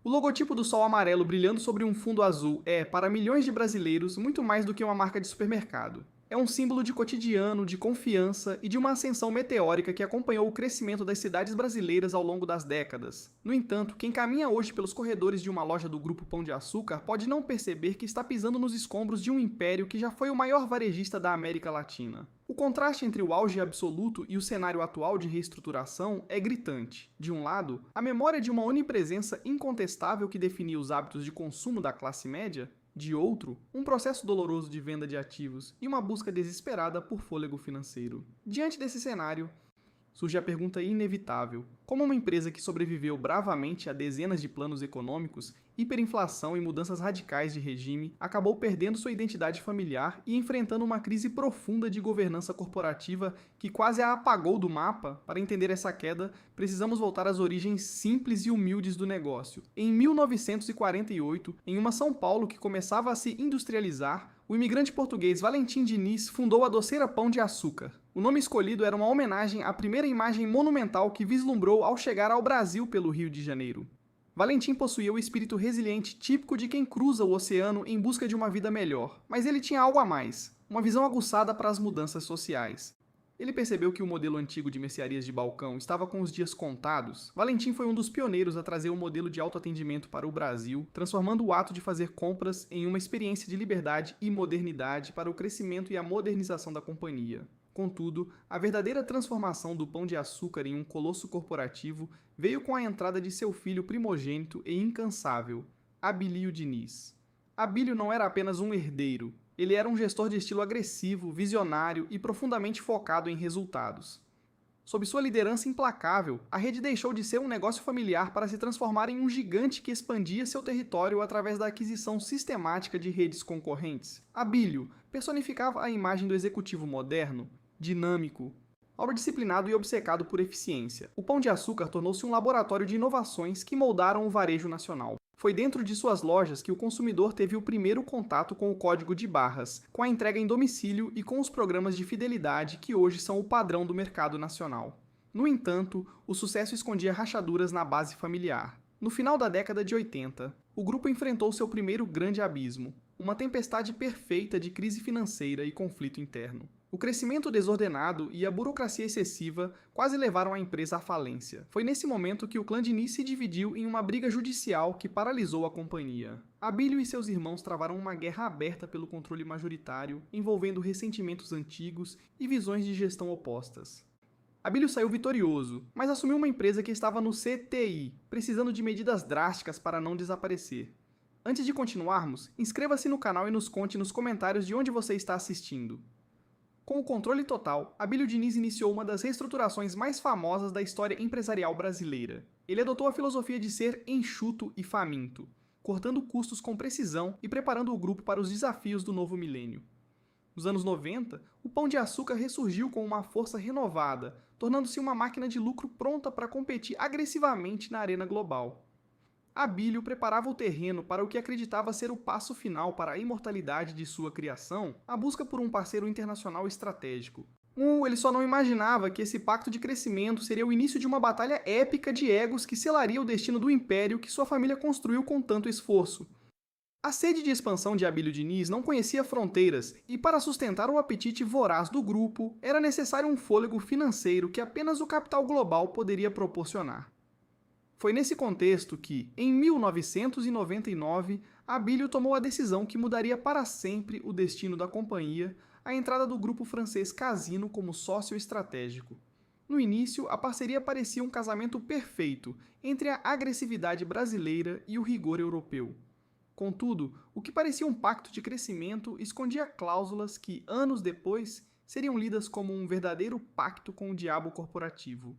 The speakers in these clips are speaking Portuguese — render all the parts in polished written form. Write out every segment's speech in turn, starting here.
O logotipo do sol amarelo brilhando sobre um fundo azul é, para milhões de brasileiros, muito mais do que uma marca de supermercado. É um símbolo de cotidiano, de confiança e de uma ascensão meteórica que acompanhou o crescimento das cidades brasileiras ao longo das décadas. No entanto, quem caminha hoje pelos corredores de uma loja do Grupo Pão de Açúcar pode não perceber que está pisando nos escombros de um império que já foi o maior varejista da América Latina. O contraste entre o auge absoluto e o cenário atual de reestruturação é gritante. De um lado, a memória de uma onipresença incontestável que definia os hábitos de consumo da classe média. De outro, um processo doloroso de venda de ativos e uma busca desesperada por fôlego financeiro. Diante desse cenário, surge a pergunta inevitável: como uma empresa que sobreviveu bravamente a dezenas de planos econômicos, hiperinflação e mudanças radicais de regime, acabou perdendo sua identidade familiar e enfrentando uma crise profunda de governança corporativa que quase a apagou do mapa? Para entender essa queda, precisamos voltar às origens simples e humildes do negócio. Em 1948, em uma São Paulo que começava a se industrializar, o imigrante português Valentim Diniz fundou a doceira Pão de Açúcar. O nome escolhido era uma homenagem à primeira imagem monumental que vislumbrou ao chegar ao Brasil pelo Rio de Janeiro. Valentim possuía o espírito resiliente típico de quem cruza o oceano em busca de uma vida melhor, mas ele tinha algo a mais, uma visão aguçada para as mudanças sociais. Ele percebeu que o modelo antigo de mercearias de balcão estava com os dias contados. Valentim foi um dos pioneiros a trazer o modelo de autoatendimento para o Brasil, transformando o ato de fazer compras em uma experiência de liberdade e modernidade para o crescimento e a modernização da companhia. Contudo, a verdadeira transformação do Pão de Açúcar em um colosso corporativo veio com a entrada de seu filho primogênito e incansável, Abílio Diniz. Abílio não era apenas um herdeiro, ele era um gestor de estilo agressivo, visionário e profundamente focado em resultados. Sob sua liderança implacável, a rede deixou de ser um negócio familiar para se transformar em um gigante que expandia seu território através da aquisição sistemática de redes concorrentes. Abílio personificava a imagem do executivo moderno, dinâmico, obra-disciplinado e obcecado por eficiência. O Pão de Açúcar tornou-se um laboratório de inovações que moldaram o varejo nacional. Foi dentro de suas lojas que o consumidor teve o primeiro contato com o código de barras, com a entrega em domicílio e com os programas de fidelidade que hoje são o padrão do mercado nacional. No entanto, o sucesso escondia rachaduras na base familiar. No final da década de 80, o grupo enfrentou seu primeiro grande abismo, uma tempestade perfeita de crise financeira e conflito interno. O crescimento desordenado e a burocracia excessiva quase levaram a empresa à falência. Foi nesse momento que o clã Diniz se dividiu em uma briga judicial que paralisou a companhia. Abílio e seus irmãos travaram uma guerra aberta pelo controle majoritário, envolvendo ressentimentos antigos e visões de gestão opostas. Abílio saiu vitorioso, mas assumiu uma empresa que estava no CTI, precisando de medidas drásticas para não desaparecer. Antes de continuarmos, inscreva-se no canal e nos conte nos comentários de onde você está assistindo. Com o controle total, Abílio Diniz iniciou uma das reestruturações mais famosas da história empresarial brasileira. Ele adotou a filosofia de ser enxuto e faminto, cortando custos com precisão e preparando o grupo para os desafios do novo milênio. Nos anos 90, o Pão de Açúcar ressurgiu com uma força renovada, tornando-se uma máquina de lucro pronta para competir agressivamente na arena global. Abílio preparava o terreno para o que acreditava ser o passo final para a imortalidade de sua criação, a busca por um parceiro internacional estratégico. Ele só não imaginava que esse pacto de crescimento seria o início de uma batalha épica de egos que selaria o destino do império que sua família construiu com tanto esforço. A sede de expansão de Abílio Diniz não conhecia fronteiras, e para sustentar o apetite voraz do grupo, era necessário um fôlego financeiro que apenas o capital global poderia proporcionar. Foi nesse contexto que, em 1999, Abílio tomou a decisão que mudaria para sempre o destino da companhia, a entrada do grupo francês Casino como sócio estratégico. No início, a parceria parecia um casamento perfeito entre a agressividade brasileira e o rigor europeu. Contudo, o que parecia um pacto de crescimento escondia cláusulas que, anos depois, seriam lidas como um verdadeiro pacto com o diabo corporativo.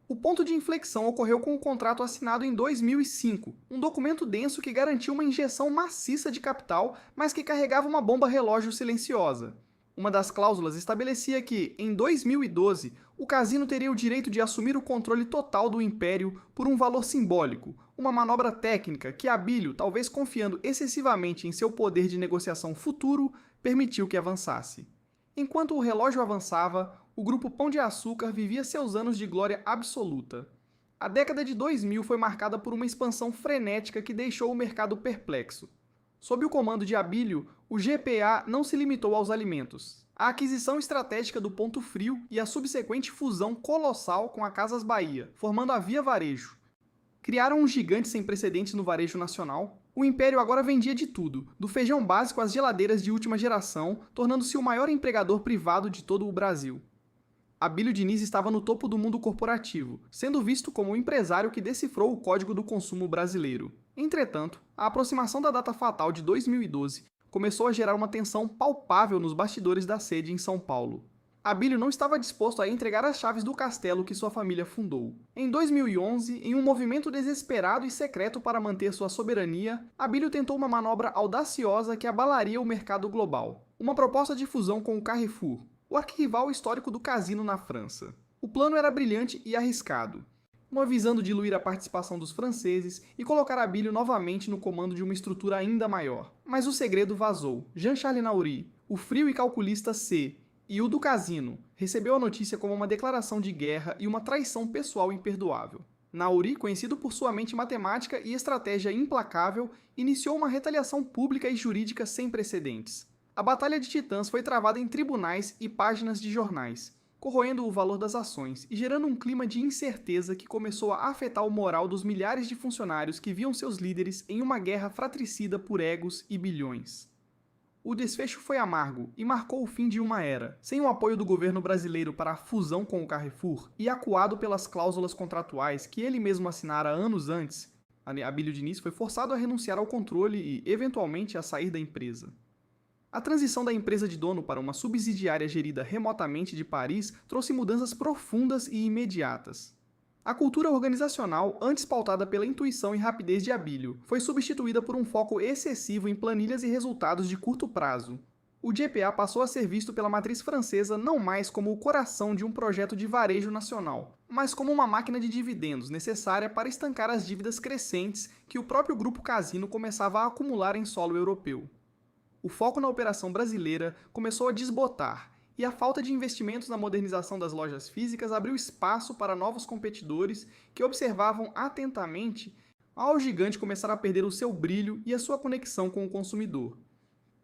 O ponto de inflexão ocorreu com o contrato assinado em 2005, um documento denso que garantiu uma injeção maciça de capital, mas que carregava uma bomba relógio silenciosa. Uma das cláusulas estabelecia que, em 2012, o Casino teria o direito de assumir o controle total do império por um valor simbólico, uma manobra técnica que Abílio, talvez confiando excessivamente em seu poder de negociação futuro, permitiu que avançasse. Enquanto o relógio avançava, o grupo Pão de Açúcar vivia seus anos de glória absoluta. A década de 2000 foi marcada por uma expansão frenética que deixou o mercado perplexo. Sob o comando de Abílio, o GPA não se limitou aos alimentos. A aquisição estratégica do Ponto Frio e a subsequente fusão colossal com a Casas Bahia, formando a Via Varejo. Criaram um gigante sem precedentes no varejo nacional. O Império agora vendia de tudo, do feijão básico às geladeiras de última geração, tornando-se o maior empregador privado de todo o Brasil. Abílio Diniz estava no topo do mundo corporativo, sendo visto como o empresário que decifrou o código do consumo brasileiro. Entretanto, a aproximação da data fatal de 2012 começou a gerar uma tensão palpável nos bastidores da sede em São Paulo. Abílio não estava disposto a entregar as chaves do castelo que sua família fundou. Em 2011, em um movimento desesperado e secreto para manter sua soberania, Abílio tentou uma manobra audaciosa que abalaria o mercado global. Uma proposta de fusão com o Carrefour, o arquirrival histórico do Casino na França. O plano era brilhante e arriscado, visando diluir a participação dos franceses e colocar Abílio novamente no comando de uma estrutura ainda maior. Mas o segredo vazou. Jean-Charles Naouri, o frio e calculista C, e o do Casino, recebeu a notícia como uma declaração de guerra e uma traição pessoal imperdoável. Naouri, conhecido por sua mente matemática e estratégia implacável, iniciou uma retaliação pública e jurídica sem precedentes. A Batalha de Titãs foi travada em tribunais e páginas de jornais, corroendo o valor das ações e gerando um clima de incerteza que começou a afetar o moral dos milhares de funcionários que viam seus líderes em uma guerra fratricida por egos e bilhões. O desfecho foi amargo e marcou o fim de uma era. Sem o apoio do governo brasileiro para a fusão com o Carrefour e acuado pelas cláusulas contratuais que ele mesmo assinara anos antes, Abílio Diniz foi forçado a renunciar ao controle e, eventualmente, a sair da empresa. A transição da empresa de dono para uma subsidiária gerida remotamente de Paris trouxe mudanças profundas e imediatas. A cultura organizacional, antes pautada pela intuição e rapidez de Abílio, foi substituída por um foco excessivo em planilhas e resultados de curto prazo. O GPA passou a ser visto pela matriz francesa não mais como o coração de um projeto de varejo nacional, mas como uma máquina de dividendos necessária para estancar as dívidas crescentes que o próprio grupo Casino começava a acumular em solo europeu. O foco na operação brasileira começou a desbotar, e a falta de investimentos na modernização das lojas físicas abriu espaço para novos competidores que observavam atentamente ao gigante começar a perder o seu brilho e a sua conexão com o consumidor.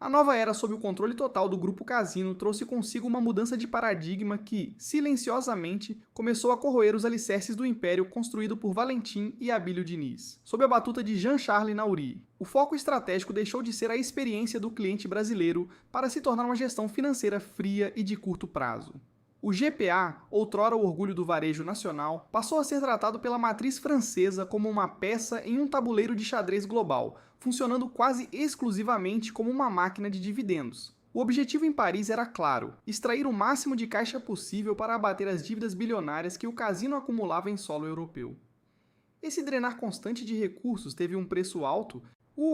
A nova era sob o controle total do Grupo Casino trouxe consigo uma mudança de paradigma que, silenciosamente, começou a corroer os alicerces do império construído por Valentim e Abílio Diniz, sob a batuta de Jean-Charles Naouri. O foco estratégico deixou de ser a experiência do cliente brasileiro para se tornar uma gestão financeira fria e de curto prazo. O GPA, outrora o orgulho do varejo nacional, passou a ser tratado pela matriz francesa como uma peça em um tabuleiro de xadrez global, funcionando quase exclusivamente como uma máquina de dividendos. O objetivo em Paris era claro: extrair o máximo de caixa possível para abater as dívidas bilionárias que o Casino acumulava em solo europeu. Esse drenar constante de recursos teve um preço alto,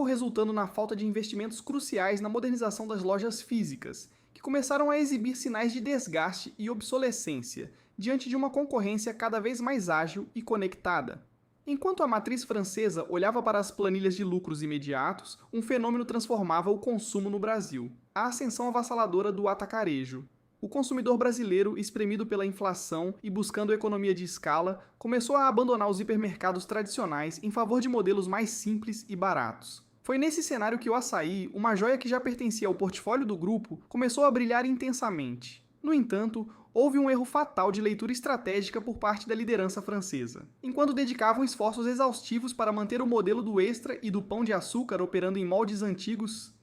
resultando na falta de investimentos cruciais na modernização das lojas físicas, que começaram a exibir sinais de desgaste e obsolescência, diante de uma concorrência cada vez mais ágil e conectada. Enquanto a matriz francesa olhava para as planilhas de lucros imediatos, um fenômeno transformava o consumo no Brasil: a ascensão avassaladora do atacarejo. O consumidor brasileiro, espremido pela inflação e buscando economia de escala, começou a abandonar os hipermercados tradicionais em favor de modelos mais simples e baratos. Foi nesse cenário que o açaí, uma joia que já pertencia ao portfólio do grupo, começou a brilhar intensamente. No entanto, houve um erro fatal de leitura estratégica por parte da liderança francesa. Enquanto dedicavam esforços exaustivos para manter o modelo do Extra e do Pão de Açúcar operando em moldes antigos,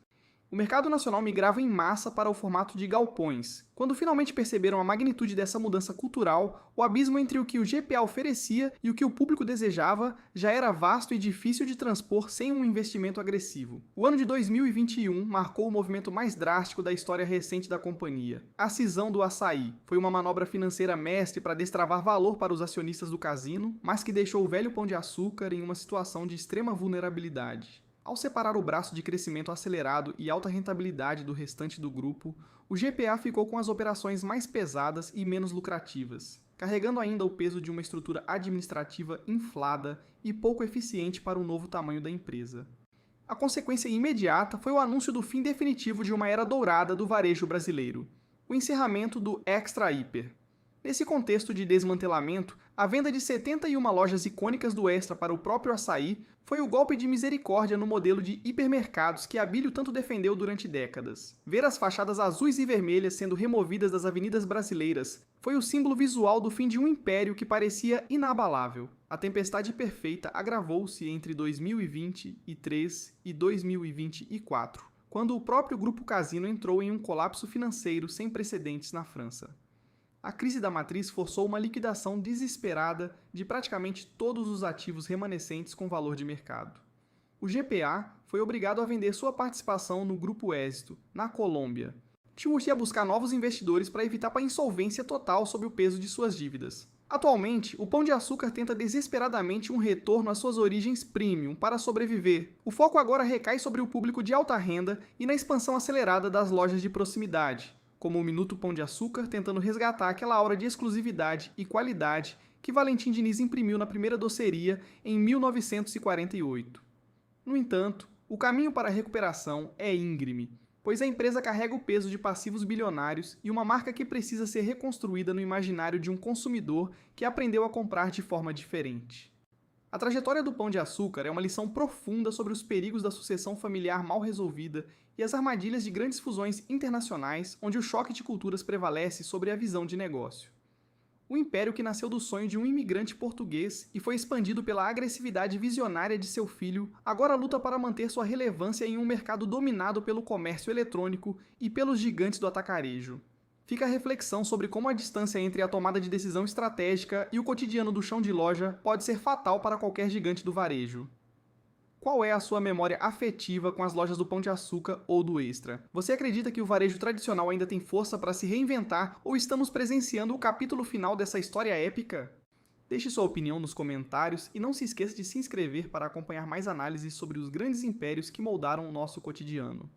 o mercado nacional migrava em massa para o formato de galpões. Quando finalmente perceberam a magnitude dessa mudança cultural, o abismo entre o que o GPA oferecia e o que o público desejava já era vasto e difícil de transpor sem um investimento agressivo. O ano de 2021 marcou o movimento mais drástico da história recente da companhia: a cisão do açaí. Foi uma manobra financeira mestre para destravar valor para os acionistas do Casino, mas que deixou o velho Pão de Açúcar em uma situação de extrema vulnerabilidade. Ao separar o braço de crescimento acelerado e alta rentabilidade do restante do grupo, o GPA ficou com as operações mais pesadas e menos lucrativas, carregando ainda o peso de uma estrutura administrativa inflada e pouco eficiente para o novo tamanho da empresa. A consequência imediata foi o anúncio do fim definitivo de uma era dourada do varejo brasileiro: o encerramento do Extra Hiper. Nesse contexto de desmantelamento, a venda de 71 lojas icônicas do Extra para o próprio Açaí foi o golpe de misericórdia no modelo de hipermercados que Abílio tanto defendeu durante décadas. Ver as fachadas azuis e vermelhas sendo removidas das avenidas brasileiras foi o símbolo visual do fim de um império que parecia inabalável. A tempestade perfeita agravou-se entre 2023 e 2024, quando o próprio Grupo Casino entrou em um colapso financeiro sem precedentes na França. A crise da matriz forçou uma liquidação desesperada de praticamente todos os ativos remanescentes com valor de mercado. O GPA foi obrigado a vender sua participação no Grupo Éxito, na Colômbia. Tinha buscar novos investidores para evitar a insolvência total sob o peso de suas dívidas. Atualmente, o Pão de Açúcar tenta desesperadamente um retorno às suas origens premium para sobreviver. O foco agora recai sobre o público de alta renda e na expansão acelerada das lojas de proximidade, como o Minuto Pão de Açúcar, tentando resgatar aquela aura de exclusividade e qualidade que Valentim Diniz imprimiu na primeira doceria em 1948. No entanto, o caminho para a recuperação é íngreme, pois a empresa carrega o peso de passivos bilionários e uma marca que precisa ser reconstruída no imaginário de um consumidor que aprendeu a comprar de forma diferente. A trajetória do Pão de Açúcar é uma lição profunda sobre os perigos da sucessão familiar mal resolvida e as armadilhas de grandes fusões internacionais onde o choque de culturas prevalece sobre a visão de negócio. O império que nasceu do sonho de um imigrante português e foi expandido pela agressividade visionária de seu filho, agora luta para manter sua relevância em um mercado dominado pelo comércio eletrônico e pelos gigantes do atacarejo. Fica a reflexão sobre como a distância entre a tomada de decisão estratégica e o cotidiano do chão de loja pode ser fatal para qualquer gigante do varejo. Qual é a sua memória afetiva com as lojas do Pão de Açúcar ou do Extra? Você acredita que o varejo tradicional ainda tem força para se reinventar ou estamos presenciando o capítulo final dessa história épica? Deixe sua opinião nos comentários e não se esqueça de se inscrever para acompanhar mais análises sobre os grandes impérios que moldaram o nosso cotidiano.